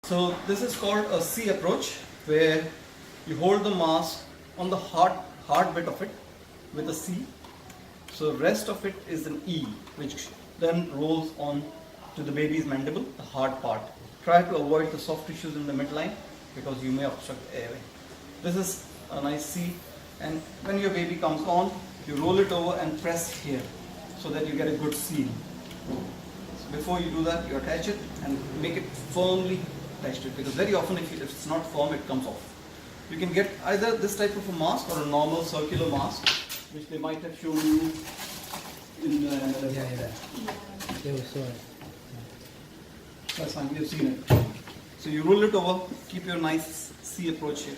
So this is called a C approach, where you hold the mask on the hard bit of it with a C. So rest of it is an E, which then rolls on to the baby's mandible, the hard part. Try to avoid the soft tissues in the midline because you may obstruct airway. This is a nice C, and when your baby comes on, you roll it over and press here so that you get a good seal. So before you do that, you attach it and make it firmly attached to it, because very often if it's not firm, it comes off. You can get either this type of a mask or a normal circular mask, which they might have shown you in the They were saw it. That's fine, you've seen it. So you roll it over, keep your nice C approach here,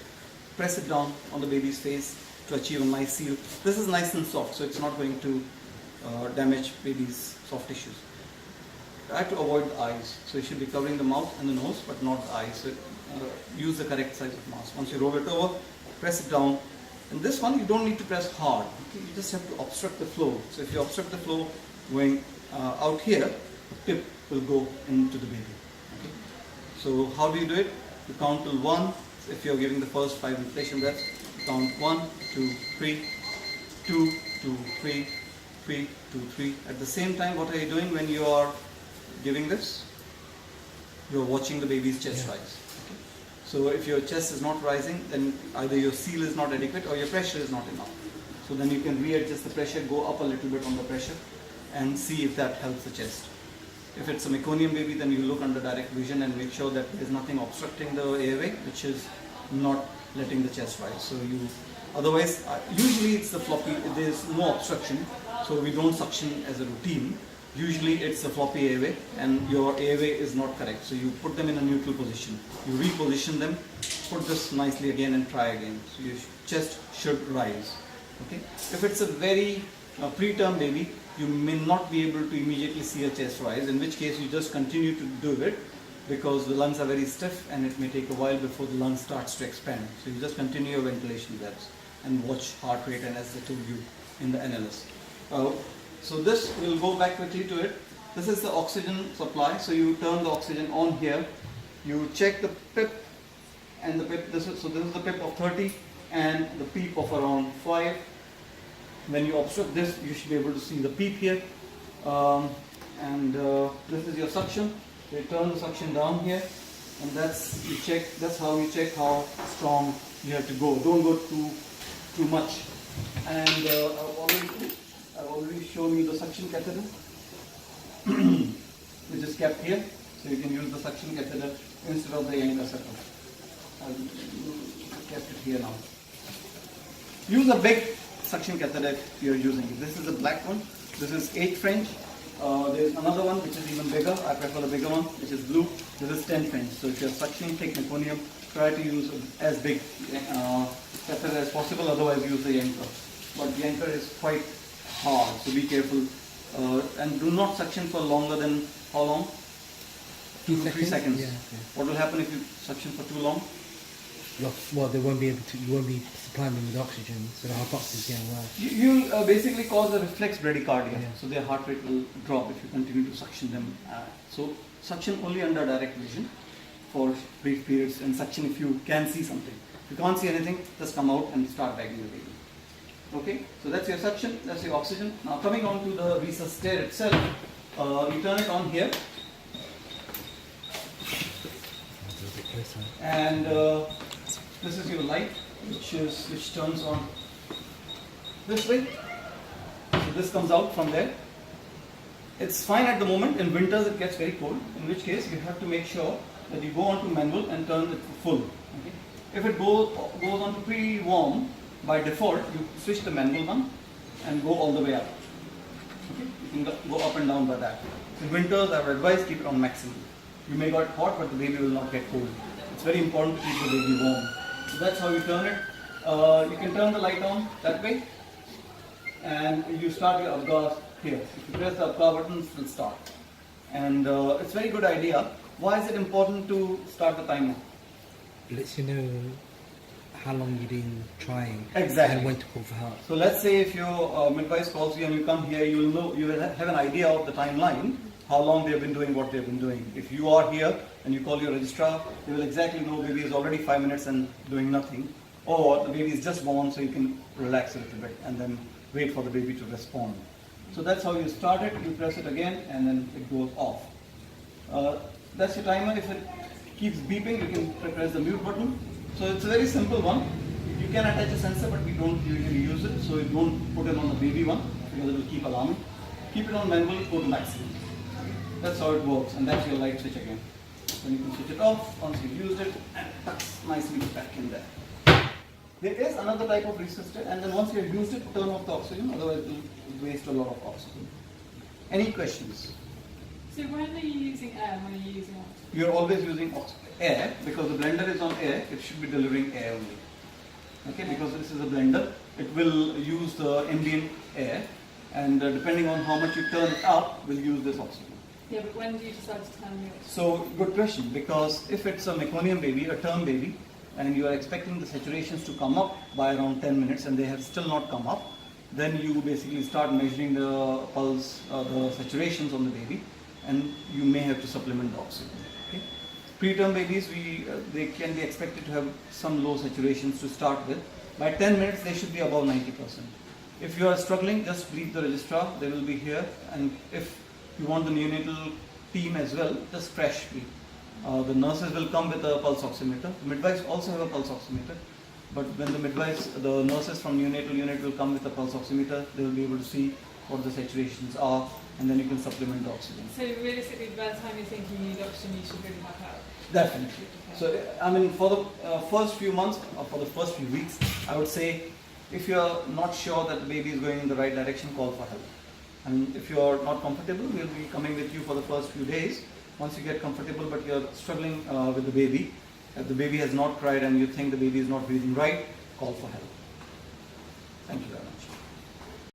press it down on the baby's face to achieve a nice seal. This is nice and soft, so it's not going to damage baby's soft tissues. Try to avoid the eyes, so you should be covering the mouth and the nose, but not the eyes. So use the correct size of mask. Once you roll it over, press it down. And this one, you don't need to press hard. Okay? You just have to obstruct the flow. So if you obstruct the flow going out here, the tip will go into the baby. Okay? So how do you do it? You count till 1. If you're giving the first 5 inflation breaths, you count 1, 2, 3, 2, 2, 3, 3, 2, 3. At the same time, what are you doing when you are giving this? You're watching the baby's chest rise. Okay? So if your chest is not rising, then either your seal is not adequate or your pressure is not enough. So then you can readjust the pressure, go up a little bit on the pressure, and see if that helps the chest. If it's a meconium baby, then you look under direct vision and make sure that there is nothing obstructing the airway, which is not letting the chest rise. So otherwise, usually it's the floppy, there's no obstruction, so we don't suction as a routine. Usually it's a floppy airway and your airway is not correct. So you put them in a neutral position. You reposition them, put this nicely again and try again. So your chest should rise. Okay. If it's a very preterm baby, you may not be able to immediately see a chest rise, in which case you just continue to do it because the lungs are very stiff and it may take a while before the lung starts to expand. So you just continue your ventilation breaths and watch heart rate, and as I told you in the NLS. So this will go back quickly to it. This is the oxygen supply. So you turn the oxygen on here. You check the PIP and the PIP. This is the PIP of 30 and the PEEP of around 5. When you obstruct this, you should be able to see the PEEP here. This is your suction. So you turn the suction down here, and that's how you check how strong you have to go. Don't go too much. And I've already shown you the suction catheter, which is kept here. So you can use the suction catheter instead of the anchor circle. I've kept it here now. Use a big suction catheter if you're using it. This is a black one. This is 8 French. There's another one which is even bigger. I prefer the bigger one, which is blue. This is 10 French. So if you're suctioning thick meconium, try to use as big catheter as possible. Otherwise, use the anchor. But the anchor is quite hard, so be careful. And do not suction for longer than how long? 2 to 3 seconds. Yeah, okay. What will happen if you suction for too long? Well, you won't be supplying them with oxygen, so the hypoxia is getting worse. You basically cause a reflex bradycardia, Yeah. so their heart rate will drop if you continue to suction them. So suction only under direct vision for brief periods, and suction if you can see something. If you can't see anything, just come out and start bagging the baby. Okay, so that's your suction, that's your oxygen. Now coming on to the resuscitaire itself, you turn it on here, and this is your light, which turns on this way. So this comes out from there. It's fine at the moment. In winters it gets very cold, in which case you have to make sure that you go on to manual and turn it full. Okay? If it goes on to pretty warm, by default you switch the manual one and go all the way up. Okay? You can go up and down by that. In winters I would advise keep it on maximum. You may get hot, but the baby will not get cold. It's very important to keep the baby warm. So that's how you turn it. You can turn the light on that way, and you start your abgas here. If you press the abgas button, it will start. And it's a very good idea. Why is it important to start the timer? It lets you know how long you've been trying, Exactly. and when to call for help. So let's say if your midwife calls you and you come here, you will have an idea of the timeline, how long they've been doing what they've been doing. If you are here and you call your registrar, they will exactly know baby is already 5 minutes and doing nothing, or the baby is just born, so you can relax a little bit and then wait for the baby to respond. So that's how you start it. You press it again and then it goes off. That's your timer. If it keeps beeping, you can press the mute button. So it's a very simple one. You can attach a sensor, but we don't usually use it, so you don't put it on the baby one because it will keep alarming. Keep it on manual, go to maximum. That's how it works, and that's your light switch again. Then you can switch it off once you've used it, and tucks nicely back in there. There is another type of resuscitator, and then once you've used it, turn off the oxygen, otherwise it will waste a lot of oxygen. Any questions? So when are you using air, when are you using oxygen? You're always using air, because the blender is on air, it should be delivering air only. Okay, because this is a blender, it will use the ambient air, and depending on how much you turn it up, will use this oxygen. Yeah, but when do you decide to turn the oxygen? So, good question, because if it's a meconium baby, a term baby, and you are expecting the saturations to come up by around 10 minutes and they have still not come up, then you basically start measuring the pulse, the saturations on the baby, and you may have to supplement the oxygen. Okay? Preterm babies, they can be expected to have some low saturations to start with. By 10 minutes, they should be above 90%. If you are struggling, just brief the registrar, they will be here, and if you want the neonatal team as well, just crash free. The nurses will come with a pulse oximeter. The midwives also have a pulse oximeter, but when the nurses from neonatal unit will come with a pulse oximeter, they will be able to see what the saturations are, and then you can supplement the oxygen. So realistically, by the time you think you need oxygen, you should really have help. Definitely. So, I mean, for the first few months or for the first few weeks, I would say if you are not sure that the baby is going in the right direction, call for help. And if you are not comfortable, we'll be coming with you for the first few days. Once you get comfortable, but you're struggling with the baby, if the baby has not cried and you think the baby is not breathing right, call for help. Thank you very much.